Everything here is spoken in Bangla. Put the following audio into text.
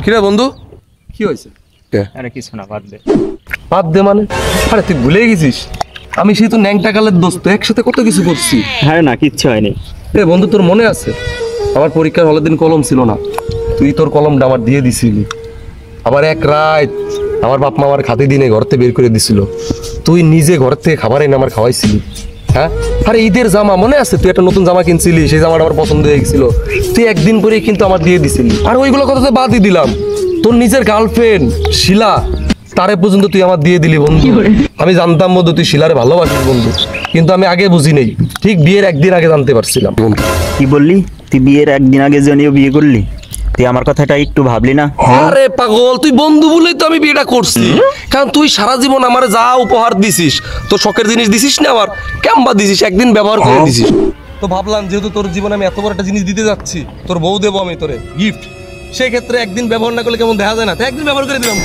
কিরে বন্ধু কি হয়েছে? আরে কিছু না, বাদ দে। বাদ দে মানে? আরে তুই ভুলে গেছিস আমি সেই তো ন্যাংটা কালের দোস্ত, একসাথে কত কিছু করছি। আরে না, কিচ্ছু হয়নি। এ বন্ধু তোর মনে আছে আমার পরীক্ষার হলের দিন কলম ছিল না, তুই তোর কলমটা আমার দিয়ে দিছিলি। আবার এক রাত আমার বাপ মা আমার খাতে দিনে ঘর থেকে বের করে দিছিল, তুই নিজে ঘর থেকে খাবার এনে আমার খাওয়াইছিলি। হ্যাঁ, আরে ঈদের জামা মনে আছে, তুই একটা নতুন জামা কিনছিলি, সেই জামাটা আমার পছন্দ হয়ে গেছিল, তুই একদিন পরে কিন্তু আমার দিয়ে দিছিলি। আর ওইগুলো কথা তো বাদই দিলাম, তোর নিজের গার্লফ্রেন্ড শিলা, তারে পর্যন্ত তুই আমার দিয়ে দিলি বন্ধু। আমি জানতাম বন্ধু তুই শিলারে ভালোবাসিস বন্ধু, কিন্তু আমি আগে বুঝি নেই, ঠিক বিয়ের একদিন আগে জানতে পারছিলাম। কি বললি? তুই বিয়ের একদিন আগে জনিও বিয়ে করলি? তুই আমার কথাটা একটু ভাবলি না? আরে পাগল, তুই বন্ধু বলেই তো আমি বিয়েটা করছি, কারণ তুই সারা জীবন আমারে যা উপহার দিছিস, তোর শখের জিনিস দিছিস না, আবার কেমবা দিছিস, একদিন ব্যবহার করে দিছিস। তো ভাবলাম যেহেতু তোর জীবনে আমি এত বড় একটা জিনিস দিতে যাচ্ছি, তোর বউ দেবো আমি তোরে গিফট, সেই ক্ষেত্রে একদিন ব্যবহার না করলে কেমন দেখা যায় না, তো একদিন ব্যবহার করে দিলাম।